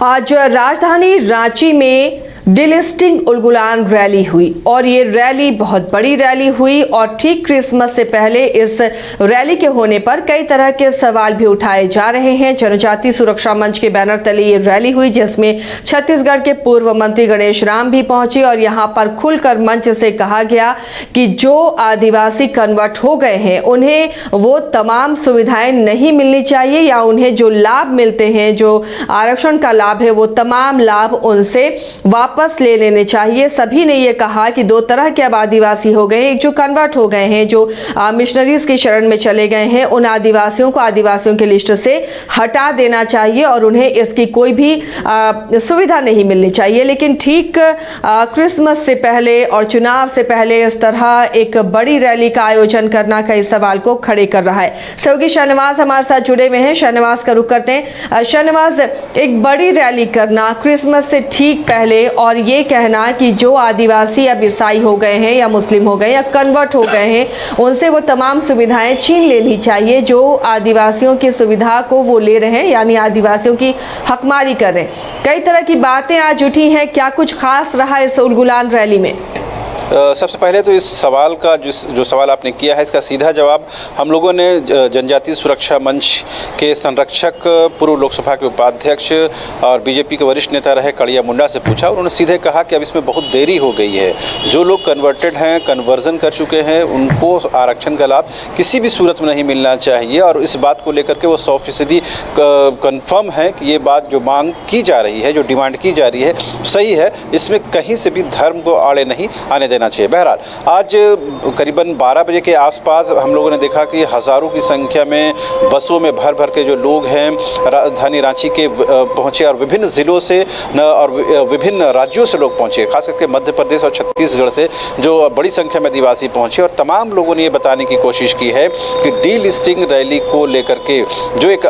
आज राजधानी रांची में डिलिस्टिंग उलगुलान रैली हुई और ये रैली बहुत बड़ी रैली हुई और ठीक क्रिसमस से पहले इस रैली के होने पर कई तरह के सवाल भी उठाए जा रहे हैं। जनजातीय सुरक्षा मंच के बैनर तले ये रैली हुई जिसमें छत्तीसगढ़ के पूर्व मंत्री गणेश राम भी पहुंचे और यहां पर खुलकर मंच से कहा गया कि जो आदिवासी कन्वर्ट हो गए हैं उन्हें वो तमाम सुविधाएं नहीं मिलनी चाहिए या उन्हें जो लाभ मिलते हैं, जो आरक्षण का लाभ है, वो तमाम लाभ उनसे वापस ले लेने चाहिए। सभी ने ये कहा कि दो तरह के अब आदिवासी हो गए हैं, एक जो कन्वर्ट हो गए हैं, जो मिशनरीज की शरण में चले गए हैं, उन आदिवासियों को आदिवासियों की लिस्ट से हटा देना चाहिए और उन्हें इसकी कोई भी सुविधा नहीं मिलनी चाहिए। लेकिन ठीक क्रिसमस से पहले और चुनाव से पहले इस तरह एक बड़ी रैली का आयोजन करना कई सवाल को खड़े कर रहा है। सहयोगी शाहनवाज हमारे साथ जुड़े हुए हैं, शाहनवाज का रुख करते हैं। शाहनवाज, एक बड़ी रैली करना क्रिसमस से ठीक पहले और ये कहना कि जो आदिवासी अब ईसाई हो गए हैं या मुस्लिम हो गए या कन्वर्ट हो गए हैं उनसे वो तमाम सुविधाएं छीन लेनी चाहिए, जो आदिवासियों की सुविधा को वो ले रहे हैं यानी आदिवासियों की हकमारी कर रहे हैं। कई तरह की बातें आज उठी हैं, क्या कुछ खास रहा इस उलगुलान रैली में? सबसे पहले तो इस सवाल का जो सवाल आपने किया है इसका सीधा जवाब हम लोगों ने जनजातीय सुरक्षा मंच के संरक्षक, पूर्व लोकसभा के उपाध्यक्ष और बीजेपी के वरिष्ठ नेता रहे कड़िया मुंडा से पूछा। उन्होंने सीधे कहा कि अब इसमें बहुत देरी हो गई है। जो लोग कन्वर्टेड हैं, कन्वर्जन कर चुके हैं, उनको आरक्षण का लाभ किसी भी सूरत में नहीं मिलना चाहिए और इस बात को लेकर के वो 100% कन्फर्म है कि ये बात जो मांग की जा रही है, जो डिमांड की जा रही है, सही है। इसमें कहीं से भी धर्म को आड़े नहीं आने देना चाहिए। बहरहाल आज करीबन 12 बजे के आसपास हम लोगों ने देखा कि हज़ारों की संख्या में बसों में भर भर के जो लोग हैं राजधानी रांची के पहुंचे और विभिन्न ज़िलों से और विभिन्न राज्यों से लोग पहुंचे, खास करके मध्य प्रदेश और छत्तीसगढ़ से जो बड़ी संख्या में आदिवासी पहुंचे और तमाम लोगों ने ये बताने की कोशिश की है कि डीलिस्टिंग रैली को लेकर के जो एक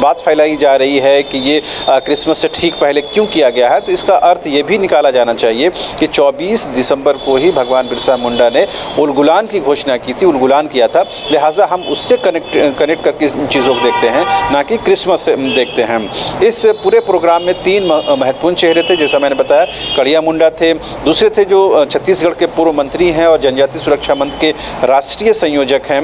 बात फैलाई जा रही है कि ये क्रिसमस से ठीक पहले क्यों किया गया है, तो इसका अर्थ ये भी निकाला जाना चाहिए कि 24 दिसंबर को ही भगवान बिरसा मुंडा ने उलगुलान की घोषणा की थी, उलगुलान किया था। लिहाजा हम उससे कनेक्ट करके इन चीज़ों को देखते हैं, ना कि क्रिसमस से देखते हैं। इस पूरे प्रोग्राम में 3 महत्वपूर्ण चेहरे थे, जैसा मैंने बताया। कड़िया मुंडा थे, दूसरे थे जो छत्तीसगढ़ के पूर्व मंत्री हैं और जनजातीय सुरक्षा मंच के राष्ट्रीय संयोजक हैं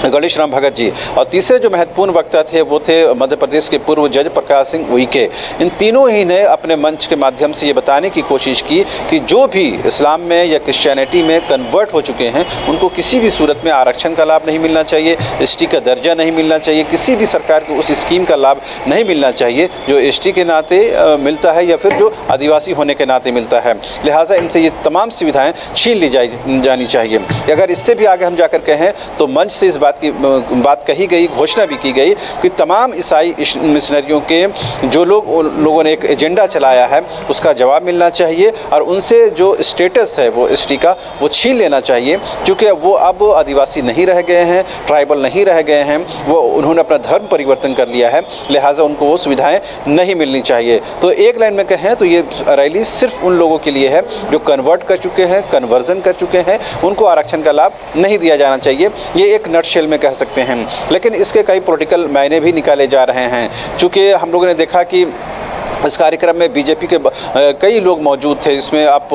गणेश राम भगत जी, और तीसरे जो महत्वपूर्ण वक्ता थे वो थे मध्य प्रदेश के पूर्व जज प्रकाश सिंह उइके। इन तीनों ही ने अपने मंच के माध्यम से ये बताने की कोशिश की कि जो भी इस्लाम में या क्रिश्चियनिटी में कन्वर्ट हो चुके हैं उनको किसी भी सूरत में आरक्षण का लाभ नहीं मिलना चाहिए, एसटी का दर्जा नहीं मिलना चाहिए, किसी भी सरकार को उस स्कीम का लाभ नहीं मिलना चाहिए जो एसटी के नाते मिलता है या फिर जो आदिवासी होने के नाते मिलता है। लिहाजा इनसे ये तमाम सुविधाएँ छीन ली जानी चाहिए। अगर इससे भी आगे हम जाकर कहें तो मंच से इस बात कही गई, घोषणा भी की गई कि तमाम ईसाई मिशनरियों के जो लोगों ने एक एजेंडा चलाया है उसका जवाब मिलना चाहिए और उनसे जो स्टेटस है वो एसटी का वो छीन लेना चाहिए, क्योंकि वो अब आदिवासी नहीं रह गए हैं, ट्राइबल नहीं रह गए हैं, वो उन्होंने अपना धर्म परिवर्तन कर लिया है। लिहाजा उनको वो सुविधाएं नहीं मिलनी चाहिए। तो एक लाइन में कहें तो ये रैली सिर्फ उन लोगों के लिए है जो कन्वर्ट कर चुके हैं, कन्वर्जन कर चुके हैं, उनको आरक्षण का लाभ नहीं दिया जाना चाहिए। ये एक नटशेल में कह सकते हैं, लेकिन इसके कई पॉलिटिकल मायने भी निकाले जा रहे हैं। चूँकि हम लोगों ने देखा कि इस कार्यक्रम में बीजेपी के कई लोग मौजूद थे। इसमें आप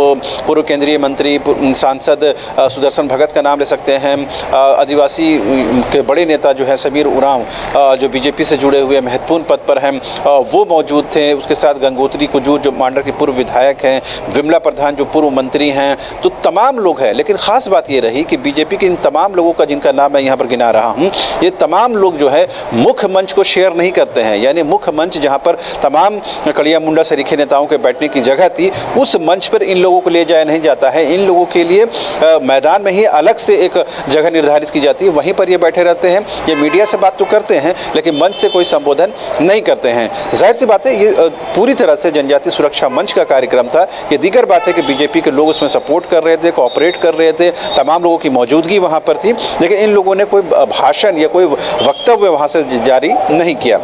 पूर्व केंद्रीय मंत्री, सांसद सुदर्शन भगत का नाम ले सकते हैं, आदिवासी के बड़े नेता जो है समीर उरांव जो बीजेपी से जुड़े हुए महत्वपूर्ण पद पर हैं वो मौजूद थे। उसके साथ गंगोत्री कुजूर जो मांडर के पूर्व विधायक हैं, विमला प्रधान जो पूर्व मंत्री हैं, तो तमाम लोग हैं। लेकिन ख़ास बात ये रही कि बीजेपी के इन तमाम लोगों का जिनका नाम मैं यहाँ पर गिना रहा हूँ, ये तमाम लोग जो है मुख्य मंच को शेयर नहीं करते हैं, यानी मुख्य मंच जहाँ पर तमाम कड़िया मुंडा सरीखे नेताओं के बैठने की जगह थी, उस मंच पर इन लोगों को ले जाया नहीं जाता है। इन लोगों के लिए मैदान में ही अलग से एक जगह निर्धारित की जाती है, वहीं पर ये बैठे रहते हैं। ये मीडिया से बात तो करते हैं लेकिन मंच से कोई संबोधन नहीं करते हैं। जाहिर सी बात है ये पूरी तरह से जनजातीय सुरक्षा मंच का कार्यक्रम था। ये दीगर बात है कि बीजेपी के लोग उसमें सपोर्ट कर रहे थे, कोऑपरेट कर रहे थे, तमाम लोगों की मौजूदगी वहाँ पर थी, लेकिन इन लोगों ने कोई भाषण या कोई वक्तव्य वहाँ से जारी नहीं किया।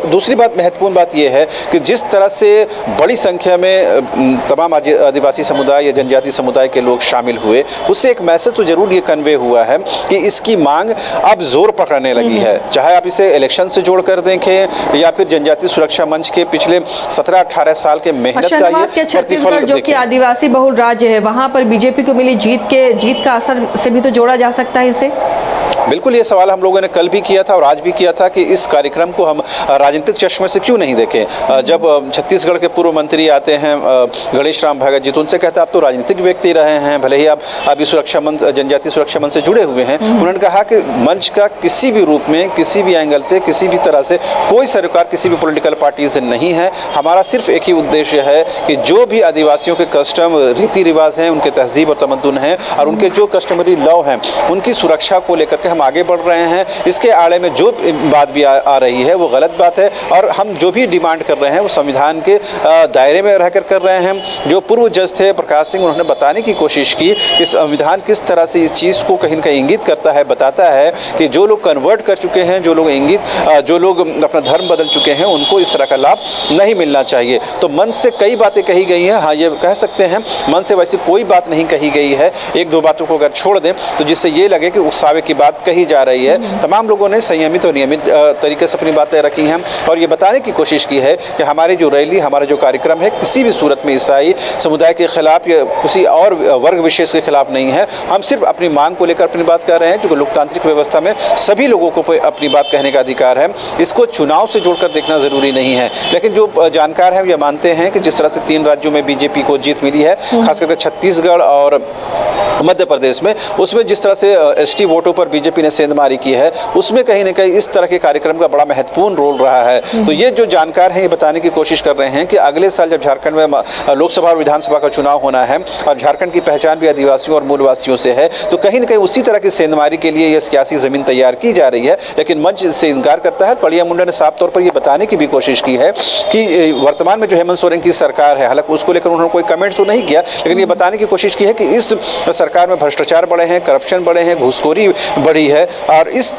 दूसरी बात, महत्वपूर्ण बात यह है कि जिस तरह से बड़ी संख्या में तमाम आदिवासी समुदाय या जनजाति समुदाय के लोग शामिल हुए, उससे एक मैसेज तो जरूर ये कन्वे हुआ है कि इसकी मांग अब जोर पकड़ने लगी है। चाहे आप इसे इलेक्शन से जोड़कर देखें या फिर जनजाति सुरक्षा मंच के पिछले 17-18 साल के मेहनत का ये छत्तीसगढ़ जो कि आदिवासी बहुल राज्य है, वहां पर बीजेपी को मिली जीत का असर से भी तो जोड़ा जा सकता है इसे। बिल्कुल, ये सवाल हम लोगों ने कल भी किया था और आज भी किया था कि इस कार्यक्रम को हम राजनीतिक चश्मे से क्यों नहीं देखें। जब छत्तीसगढ़ के पूर्व मंत्री आते हैं गणेश राम भगत जी, तो उनसे कहते हैं आप तो राजनीतिक व्यक्ति रहे हैं, भले ही आप अभी सुरक्षा मंच जनजाति सुरक्षा मंच से जुड़े हुए हैं। उन्होंने कहा कि मंच का किसी भी रूप में, किसी भी एंगल से, किसी भी तरह से कोई सरोकार किसी भी पॉलिटिकल पार्टी से नहीं है। हमारा सिर्फ एक ही उद्देश्य है कि जो भी आदिवासियों के कस्टम रीति रिवाज हैं, उनके तहजीब और तमद्दुन हैं और उनके जो कस्टमरी लॉ हैं, उनकी सुरक्षा को लेकर के हम आगे बढ़ रहे हैं। इसके आड़े में जो बात भी आ रही है वो गलत बात है और हम जो भी डिमांड कर रहे हैं वो संविधान के दायरे में रहकर कर रहे हैं। जो पूर्व जज थे प्रकाश सिंह, उन्होंने बताने की कोशिश की कि संविधान किस तरह से इस चीज़ को कहीं न कहीं इंगित करता है, बताता है कि जो लोग कन्वर्ट कर चुके हैं, जो लोग अपना धर्म बदल चुके हैं, उनको इस तरह का लाभ नहीं मिलना चाहिए। तो मन से कई बातें कही गई हैं। हाँ, ये कह सकते हैं मन से वैसी कोई बात नहीं कही गई है। एक दो बातों को अगर छोड़ दें तो जिससे ये लगे कि उकसावे की बात कही जा रही है। तमाम लोगों ने संयमित और नियमित तरीके से अपनी बातें रखी हैं और ये बताने की कोशिश की है कि हमारी जो रैली, हमारा जो कार्यक्रम है, किसी भी सूरत में ईसाई समुदाय के खिलाफ या किसी और वर्ग विशेष के खिलाफ नहीं है। हम सिर्फ अपनी मांग को लेकर अपनी बात कर रहे हैं, क्योंकि लोकतांत्रिक व्यवस्था में सभी लोगों को अपनी बात कहने का अधिकार है। इसको चुनाव से जोड़कर देखना जरूरी नहीं है। लेकिन जो जानकार हैं ये मानते हैं कि जिस तरह से 3 राज्यों में बीजेपी को जीत मिली है, खासकर छत्तीसगढ़ और मध्य प्रदेश में, उसमें जिस तरह से एसटी वोटों पर बीजेपी ने सेंधमारी की है, उसमें कहीं न कहीं इस तरह के कार्यक्रम का बड़ा महत्वपूर्ण रोल रहा है। तो ये जो जानकार हैं ये बताने की कोशिश कर रहे हैं कि अगले साल जब झारखंड में लोकसभा और विधानसभा का चुनाव होना है और झारखंड की पहचान भी आदिवासियों और मूलवासियों से है, तो कहीं न कहीं उसी तरह की सेंधमारी के लिए ये सियासी जमीन तैयार की जा रही है। लेकिन मंच से इनकार करता है। पड़िया मुंडा ने साफ तौर पर यह बताने की भी कोशिश की है कि वर्तमान में जो हेमंत सोरेन की सरकार है, हालांकि उसको लेकर उन्होंने कोई कमेंट तो नहीं किया, लेकिन ये बताने की कोशिश की है कि इस सरकार में भ्रष्टाचार बढ़े हैं, करप्शन बढ़े हैं, घूसखोरी बढ़ी है और इस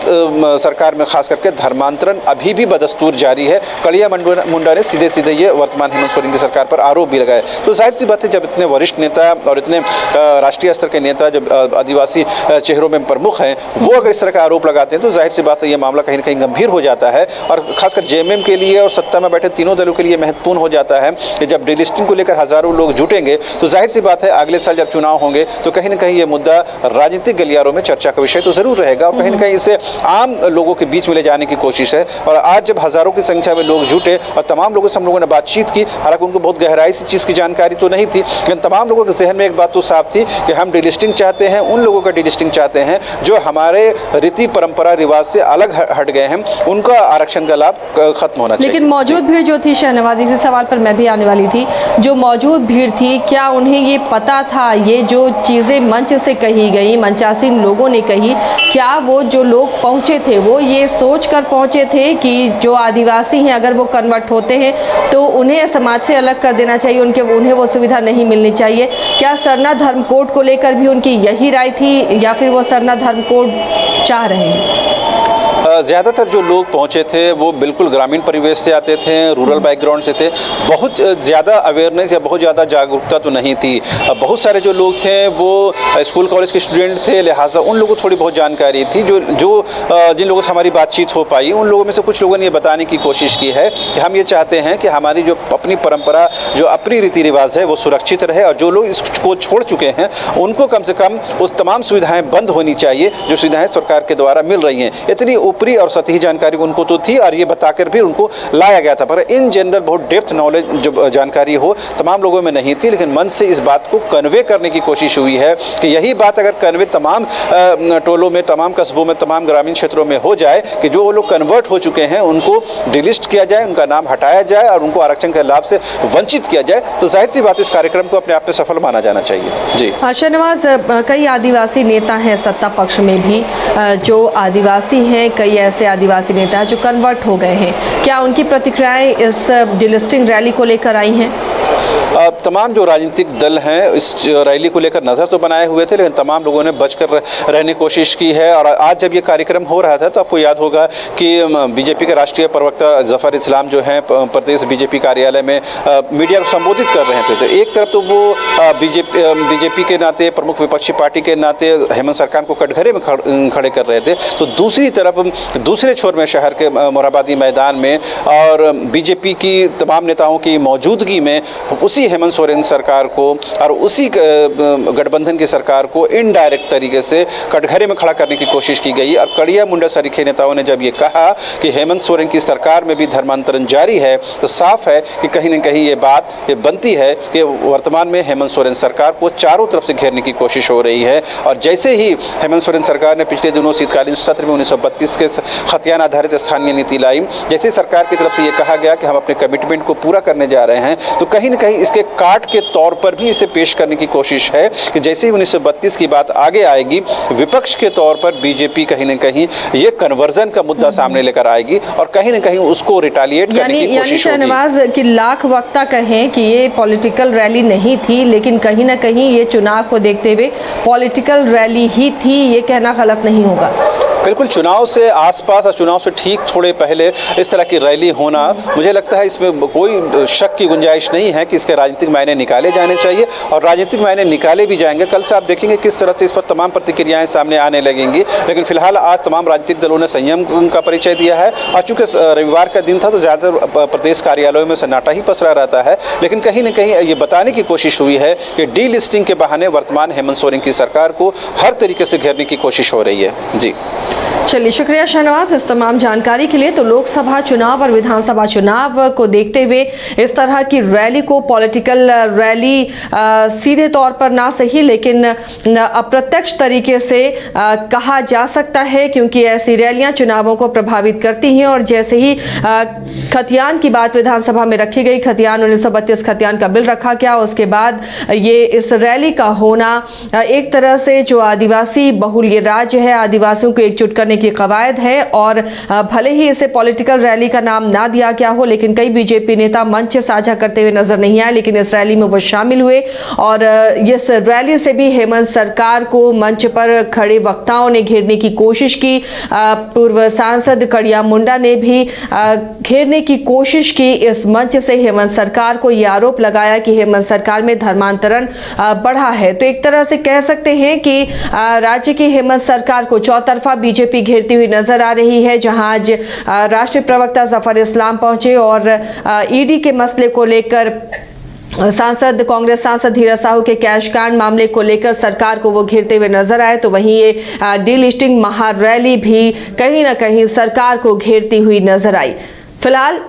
सरकार में खास करके धर्मांतरण अभी भी बदस्तूर जारी है। कड़िया मुंडा ने सीधे सीधे ये वर्तमान हेमंत सोरेन की सरकार पर आरोप भी लगाए। तो जाहिर सी बात है, जब इतने वरिष्ठ नेता और इतने राष्ट्रीय स्तर के नेता जब आदिवासी चेहरों में प्रमुख हैं, वो अगर इस तरह का आरोप लगाते हैं तो जाहिर सी बात है ये मामला कहीं न कहीं गंभीर हो जाता है और खासकर जेएमएम के लिए और सत्ता में बैठे तीनों दलों के लिए महत्वपूर्ण हो जाता है कि जब डिलिस्टिंग को लेकर हजारों लोग जुटेंगे तो जाहिर सी बात है अगले साल जब चुनाव होंगे तो कहीं न कहीं ये मुद्दा राजनीतिक गलियारों में चर्चा का विषय तो जरूर रहेगा और कहीं न कहीं इसे आम लोगों के बीच में ले जाने की कोशिश है। और आज जब हजारों की संख्या में लोग जुटे और तमाम लोगों से हम लोगों ने बातचीत की, हालांकि उनको बहुत गहराई से चीज़ की जानकारी तो नहीं थी, लेकिन तमाम लोगों के जहन में एक बात तो साफ थी कि हम डिलिस्टिंग चाहते हैं, उन लोगों का डिलिस्टिंग चाहते हैं जो हमारे रीति परंपरा रिवाज से अलग हट गए हैं, उनका आरक्षण का लाभ खत्म होना चाहिए। लेकिन मौजूद भीड़ जो थी, शहनवाज, इसी सवाल पर मैं भी आने वाली थी, जो मौजूद भीड़ थी, क्या उन्हें ये पता था ये जो चीज़ें मंच से कही गई, मंचासीन लोगों ने कही, क्या वो जो लोग पहुंचे थे वो ये सोच कर पहुंचे थे कि जो आदिवासी हैं अगर वो कन्वर्ट होते हैं तो उन्हें समाज से अलग कर देना चाहिए, उन्हें वो सुविधा नहीं मिलनी चाहिए? क्या सरना धर्म कोड को लेकर भी उनकी यही राय थी या फिर वो सरना धर्म कोड चाह रहे हैं? ज़्यादातर जो लोग पहुँचे थे वो बिल्कुल ग्रामीण परिवेश से आते थे, रूरल बैकग्राउंड से थे। बहुत ज़्यादा अवेयरनेस या बहुत ज़्यादा जागरूकता तो नहीं थी। बहुत सारे जो लोग थे वो स्कूल कॉलेज के स्टूडेंट थे, लिहाजा उन लोगों को थोड़ी बहुत जानकारी थी। जिन लोगों से हमारी बातचीत हो पाई, उन लोगों में से कुछ लोगों ने ये बताने की कोशिश की है कि हम ये चाहते हैं कि हमारी जो अपनी परंपरा, जो अपनी रीति रिवाज है वो सुरक्षित रहे और जो लोग इसको छोड़ चुके हैं उनको कम से कम उस तमाम सुविधाएँ बंद होनी चाहिए जो सुविधाएँ सरकार के द्वारा मिल रही हैं। इतनी ऊपरी और सतही जानकारी उनको तो थी और ये बताकर भी उनको लाया गया था, पर इन जनरल बहुत डेप्थ नॉलेज जो जानकारी हो तमाम लोगों में नहीं थी। लेकिन मन से इस बात को कन्वे करने की कोशिश हुई है कि यही बात अगर कन्वे तमाम टोलों में, तमाम कस्बों में, तमाम ग्रामीण क्षेत्रों में हो जाए कि जो लोग कन्वर्ट हो चुके हैं उनको डिलिस्ट किया जाए, उनका नाम हटाया जाए और उनको आरक्षण के लाभ से वंचित किया जाए, तो जाहिर सी बात इस कार्यक्रम को अपने आप में सफल माना जाना चाहिए। जी शहनवाज, कई आदिवासी नेता हैं सत्ता पक्ष में भी जो आदिवासी हैं, कई ऐसे आदिवासी नेता हैं जो कन्वर्ट हो गए हैं, क्या उनकी प्रतिक्रियाएं इस डिलिस्टिंग रैली को लेकर आई हैं? तमाम जो राजनीतिक दल हैं इस रैली को लेकर नज़र तो बनाए हुए थे, लेकिन तमाम लोगों ने बचकर रहने की कोशिश की है। और आज जब ये कार्यक्रम हो रहा था तो आपको याद होगा कि बीजेपी के राष्ट्रीय प्रवक्ता जफर इस्लाम जो हैं प्रदेश बीजेपी कार्यालय में मीडिया को संबोधित कर रहे थे। तो एक तरफ तो वो बीजेपी के नाते, प्रमुख विपक्षी पार्टी के नाते हेमंत सरकार को कटघरे में खड़े कर रहे थे, तो दूसरी तरफ दूसरे छोर में शहर के मोरहाबादी मैदान में और बीजेपी की तमाम नेताओं की मौजूदगी में उसी हेमंत सोरेन सरकार को और उसी गठबंधन की सरकार को इनडायरेक्ट तरीके से कटघरे में खड़ा करने की कोशिश की गई। और कड़िया मुंडा सरीखे नेताओं ने जब ये कहा कि हेमंत सोरेन की सरकार में भी धर्मांतरण जारी है, तो साफ है कि कहीं न कहीं ये बनती है कि वर्तमान में हेमंत सोरेन सरकार को चारों तरफ से घेरने की कोशिश हो रही है। और जैसे ही हेमंत सोरेन सरकार ने पिछले दिनों शीतकालीन सत्र में 1932 के खतियान आधारित स्थानीय नीति लाई, जैसे सरकार की तरफ से ये कहा गया कि हम अपने कमिटमेंट को पूरा करने जा रहे हैं, तो कहीं न कहीं इसके काट के तौर पर भी इसे पेश करने की कोशिश है कि जैसे ही 1932 की बात आगे आएगी, विपक्ष के तौर पर बीजेपी कहीं न कहीं ये कन्वर्जन का मुद्दा सामने लेकर आएगी और कहीं न कहीं उसको रिटालिएट करने की कोशिश होगी। शहनवाज की लाख वक्ता कहें कि ये पॉलिटिकल रैली नहीं थी, लेकिन कहीं ना कहीं ये चुनाव को देखते हुए पॉलिटिकल रैली ही थी, ये कहना गलत नहीं होगा। बिल्कुल, चुनाव से आसपास और चुनाव से ठीक थोड़े पहले इस तरह की रैली होना, मुझे लगता है इसमें कोई शक की गुंजाइश नहीं है कि इसके राजनीतिक मायने निकाले जाने चाहिए और राजनीतिक मायने निकाले भी जाएंगे। कल से आप देखेंगे किस तरह से इस पर तमाम प्रतिक्रियाएं सामने आने लगेंगी, लेकिन फिलहाल आज तमाम राजनीतिक दलों ने संयम का परिचय दिया है। और चूंकि रविवार का दिन था तो ज़्यादातर प्रदेश कार्यालयों में सन्नाटा ही पसरा रहता है, लेकिन कहीं न कहीं ये बताने की कोशिश हुई है कि डी लिस्टिंग के बहाने वर्तमान हेमंत सोरेन की सरकार को हर तरीके से घेरने की कोशिश हो रही है। जी चलिए, शुक्रिया शहनवाज इस तमाम जानकारी के लिए। तो लोकसभा चुनाव और विधानसभा चुनाव को देखते हुए इस तरह की रैली को पॉलिटिकल रैली सीधे तौर पर ना सही, लेकिन अप्रत्यक्ष तरीके से कहा जा सकता है, क्योंकि ऐसी रैलियां चुनावों को प्रभावित करती हैं। और जैसे ही खतियान की बात विधानसभा में रखी गई, खतियान 1932 खतियान का बिल रखा गया, उसके बाद ये इस रैली का होना एक तरह से जो आदिवासी बहुल ये राज्य है, आदिवासियों को एकजुट करने की कवायद है। और भले ही इसे पॉलिटिकल रैली का नाम ना दिया गया हो, लेकिन कई बीजेपी नेता मंच साझा करते हुए नजर नहीं आए, लेकिन इस रैली में वो शामिल हुए। और इस रैली से भी हेमंत सरकार को मंच पर खड़े वक्ताओं ने घेरने की कोशिश की। पूर्व सांसद कड़िया मुंडा ने भी घेरने की कोशिश की इस मंच से। हेमंत सरकार को यह आरोप लगाया कि हेमंत सरकार में धर्मांतरण बढ़ा है। तो एक तरह से कह सकते हैं कि राज्य की हेमंत सरकार को चौतरफा बीजेपी घेरती हुई नजर आ रही है, जहां आज राष्ट्रीय प्रवक्ता जफर इस्लाम पहुंचे और ईडी के मसले को लेकर कांग्रेस सांसद धीरज साहू के कैश कांड मामले को लेकर सरकार को वो घेरते हुए नजर आए। तो वहीं ये डी लिस्टिंग महारैली भी कहीं ना कहीं सरकार को घेरती हुई नजर आई। फिलहाल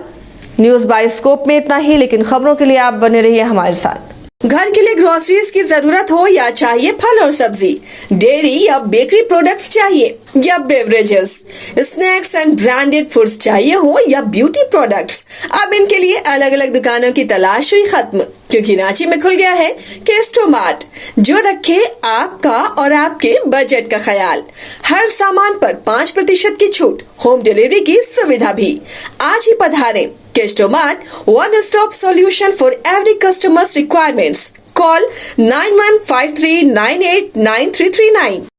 न्यूज बाइस्कोप में इतना ही, लेकिन खबरों के लिए आप बने रहिए हमारे साथ। घर के लिए ग्रोसरीज की जरूरत हो या चाहिए फल और सब्जी, डेयरी या बेकरी प्रोडक्ट्स चाहिए या beverages, snacks and branded foods चाहिए हो या ब्यूटी प्रोडक्ट्स, अब इनके लिए अलग अलग दुकानों की तलाश हुई खत्म, क्योंकि रांची में खुल गया है केस्टोमार्ट, जो रखे आपका और आपके बजट का ख्याल। हर सामान पर 5% की छूट, होम डिलीवरी की सुविधा भी। आज ही पधारें। केस्टोमार्ट, one stop solution for every customer's requirements. Call 9153989339.